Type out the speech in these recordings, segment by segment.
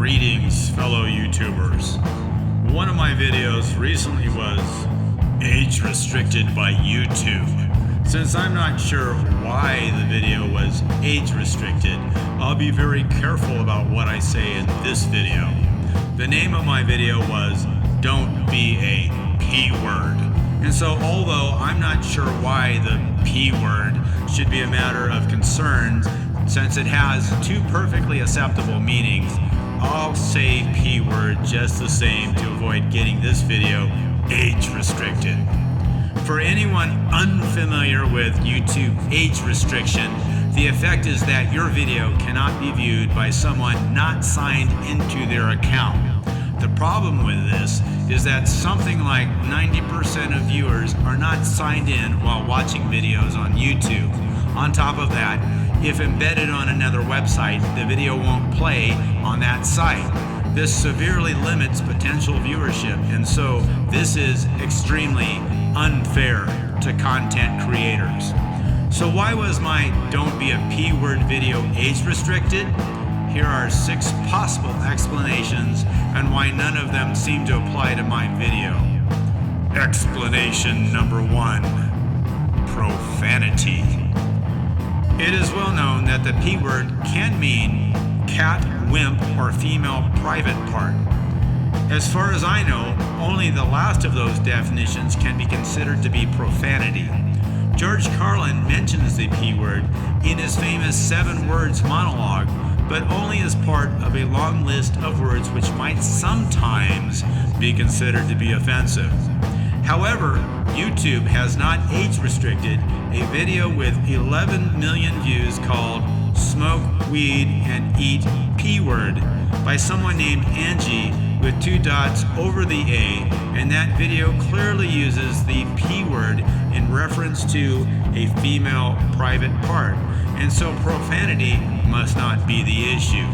Greetings, fellow YouTubers. One of my videos recently was age restricted by YouTube. Since I'm not sure why the video was age restricted, I'll be very careful about what I say in this video. The name of my video was Don't Be a P Word. And so although I'm not sure why the P word should be a matter of concern, since it has two perfectly acceptable meanings, I'll say P word just the same to avoid getting this video age restricted. For anyone unfamiliar with YouTube age restriction, the effect is that your video cannot be viewed by someone not signed into their account. The problem with this is that something like 90% of viewers are not signed in while watching videos on YouTube. On top of that, if embedded on another website, the video won't play on that site. This severely limits potential viewership, and so this is extremely unfair to content creators. So why was my Don't Be a P Word video age restricted? Here are 6 possible explanations and why none of them seem to apply to my video. Explanation number 1. Profanity. It is well known that the P word can mean cat, wimp, or female private part. As far as I know, only the last of those definitions can be considered to be profanity. George Carlin mentions the P word in his famous 7 words monologue, but only as part of a long list of words which might sometimes be considered to be offensive. However, YouTube has not age restricted a video with 11 million views called Smoke Weed and Eat P Word by someone named Angie with 2 dots over the A, and that video clearly uses the P word in reference to a female private part, and so profanity must not be the issue.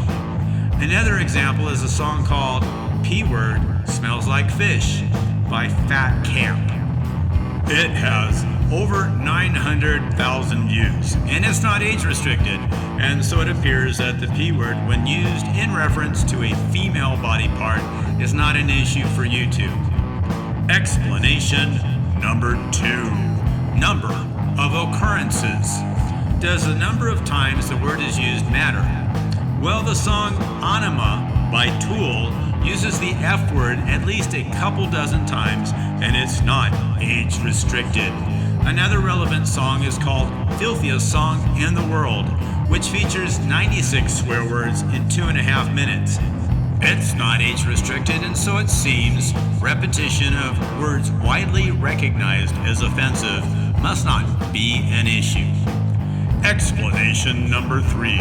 Another example is a song called P Word Smells Like Fish by Fat Camp. It has over 900,000 views, and it's not age restricted, and so it appears that the P word, when used in reference to a female body part, is not an issue for YouTube. Explanation number 2. Number of occurrences. Does the number of times the word is used matter? Well, the song Anima by Tool uses the F word at least a couple dozen times, and it's not age restricted. Another relevant song is called Filthiest Song in the World, which features 96 swear words in 2.5 minutes. It's not age restricted, and so it seems repetition of words widely recognized as offensive must not be an issue. Explanation number 3.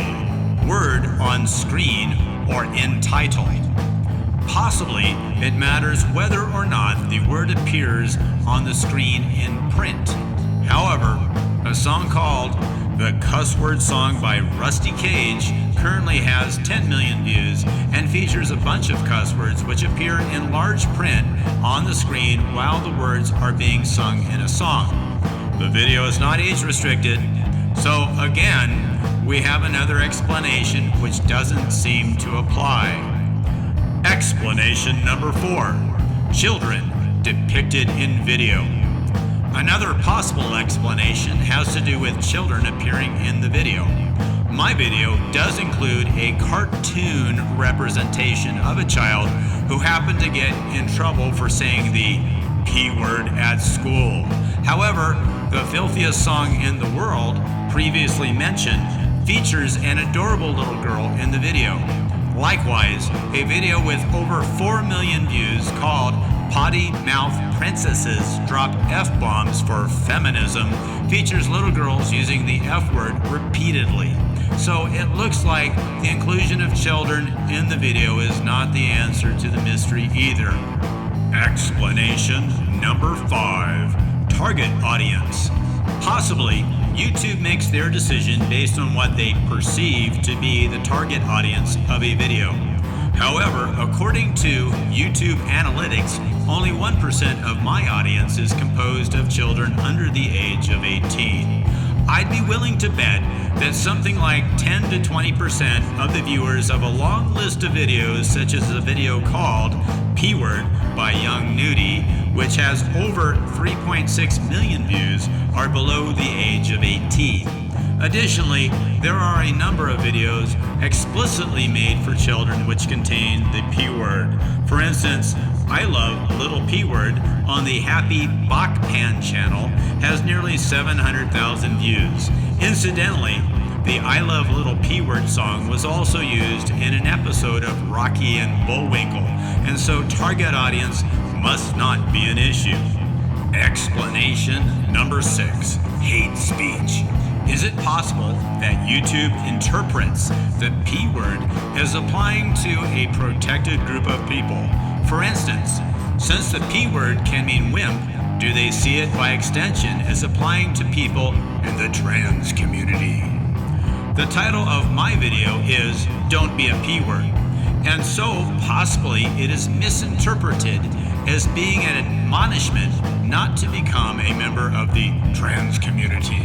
Word on screen or in title. Possibly, it matters whether or not the word appears on the screen in print. However, a song called The Cuss Word Song by Rusty Cage currently has 10 million views and features a bunch of cuss words which appear in large print on the screen while the words are being sung in a song. The video is not age restricted, so again, we have another explanation which doesn't seem to apply. Explanation number 4. Children depicted in video. Another possible explanation has to do with children appearing in the video. My video does include a cartoon representation of a child who happened to get in trouble for saying the P word at school. However, the Filthiest Song in the World, previously mentioned, features an adorable little girl in the video. Likewise, a video with over 4 million views called Potty Mouth Princesses Drop F-Bombs for Feminism features little girls using the F word repeatedly. So it looks like the inclusion of children in the video is not the answer to the mystery either. Explanation number 5. Target audience. Possibly, YouTube makes their decision based on what they perceive to be the target audience of a video. However, according to YouTube analytics, only 1% of my audience is composed of children under the age of 18. I'd be willing to bet that something like 10 to 20% of the viewers of a long list of videos, such as a video called P-Word by Young Nudie, which has over 3.6 million views, are below the age of 18. Additionally, there are a number of videos explicitly made for children which contain the P-word. For instance, I Love Little P-Word on the Happy Bachpan channel has nearly 700,000 views. Incidentally, the I Love Little P-Word song was also used in an episode of Rocky and Bullwinkle, and so target audience must not be an issue. Explanation number 6, hate speech. Is it possible that YouTube interprets the P-word as applying to a protected group of people? For instance, since the P-word can mean wimp, do they see it by extension as applying to people in the trans community? The title of my video is Don't Be a P-word, and so possibly it is misinterpreted as being an admonishment not to become a member of the trans community.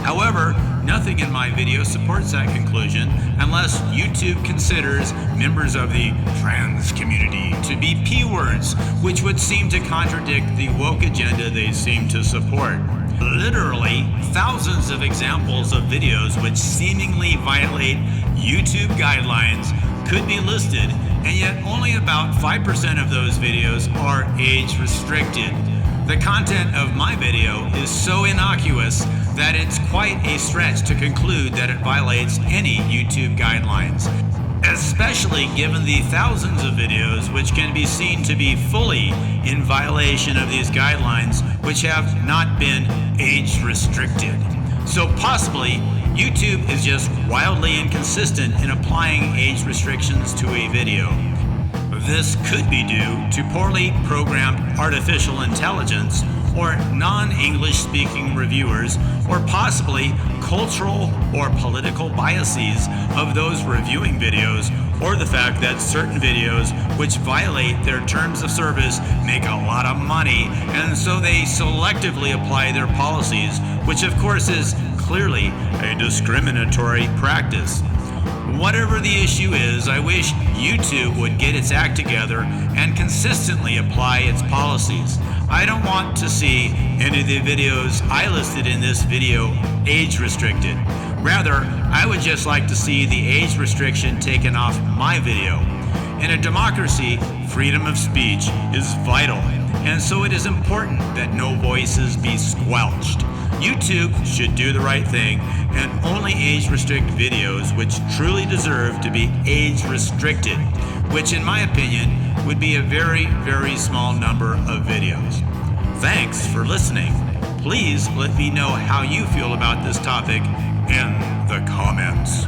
However, nothing in my video supports that conclusion unless YouTube considers members of the trans community to be P-words, which would seem to contradict the woke agenda they seem to support. Literally, thousands of examples of videos which seemingly violate YouTube guidelines could be listed, and yet only about 5% of those videos are age restricted. The content of my video is so innocuous that it's quite a stretch to conclude that it violates any YouTube guidelines, especially given the thousands of videos which can be seen to be fully in violation of these guidelines, which have not been age restricted. So possibly, YouTube is just wildly inconsistent in applying age restrictions to a video. This could be due to poorly programmed artificial intelligence or non-English speaking reviewers, or possibly cultural or political biases of those reviewing videos, or the fact that certain videos which violate their terms of service make a lot of money, and so they selectively apply their policies, which of course is clearly a discriminatory practice. Whatever the issue is, I wish YouTube would get its act together and consistently apply its policies. I don't want to see any of the videos I listed in this video age restricted. Rather, I would just like to see the age restriction taken off my video. In a democracy, freedom of speech is vital, and so it is important that no voices be squelched. YouTube should do the right thing and only age restrict videos which truly deserve to be age restricted, which in my opinion would be a very, very small number of videos. Thanks for listening. Please let me know how you feel about this topic in the comments.